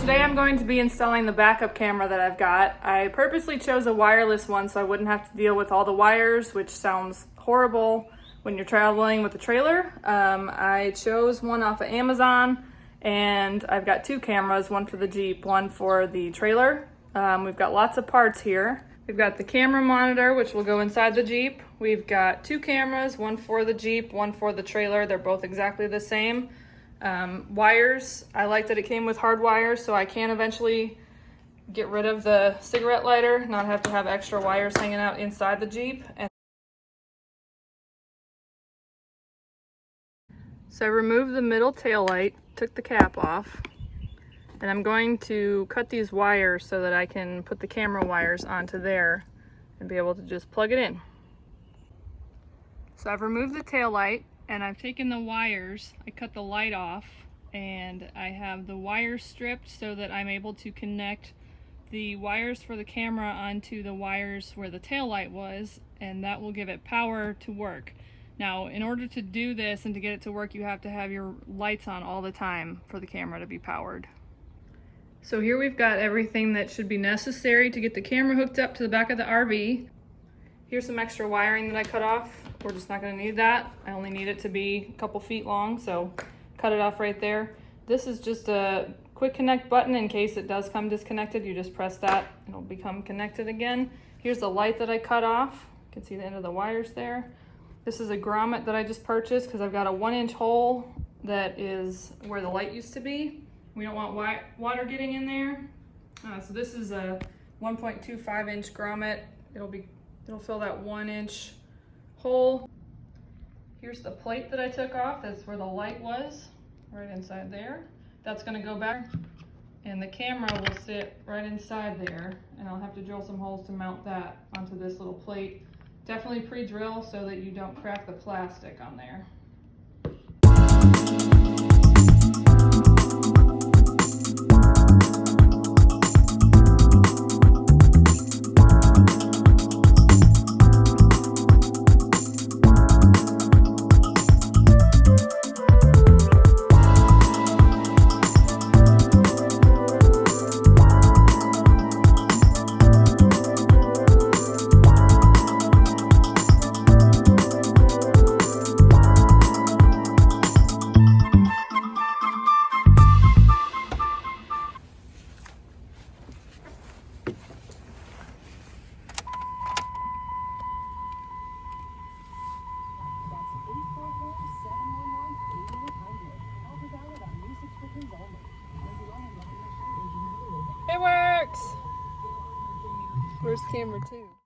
today I'm going to be installing the backup camera that I've got. I purposely chose a wireless one so I wouldn't have to deal with all the wires, which sounds horrible when you're traveling with a trailer. I chose one off of Amazon, and I've got two cameras, one for the Jeep, one for the trailer. We've got lots of parts here. We've got the camera monitor, which will go inside the Jeep. We've got two cameras, one for the Jeep, one for the trailer. They're both exactly the same. Wires, I like that it came with hard wires, so I can eventually get rid of the cigarette lighter, not have to have extra wires hanging out inside the Jeep. So I removed the middle tail light, took the cap off, and I'm going to cut these wires so that I can put the camera wires onto there and be able to just plug it in. So I've removed the tail light and I've taken the wires, I cut the light off, and I have the wires stripped so that I'm able to connect the wires for the camera onto the wires where the tail light was, and that will give it power to work. Now, in order to do this and to get it to work, you have to have your lights on all the time for the camera to be powered. So here we've got everything that should be necessary to get the camera hooked up to the back of the RV. Here's some extra wiring that I cut off. We're just not going to need that. I only need it to be a couple feet long, so cut it off right there. This is just a quick connect button in case it does come disconnected. You just press that, it'll become connected again. Here's the light that I cut off. You can see the end of the wires there. This is a grommet that I just purchased because I've got a 1-inch hole that is where the light used to be. We don't want water getting in there. So this is a 1.25-inch grommet. It'll fill that 1-inch hole. Here's the plate that I took off. That's where the light was, right inside there. That's gonna go back, and the camera will sit right inside there, and I'll have to drill some holes to mount that onto this little plate. Definitely pre-drill so that you don't crack the plastic on there. It works! Where's camera 2?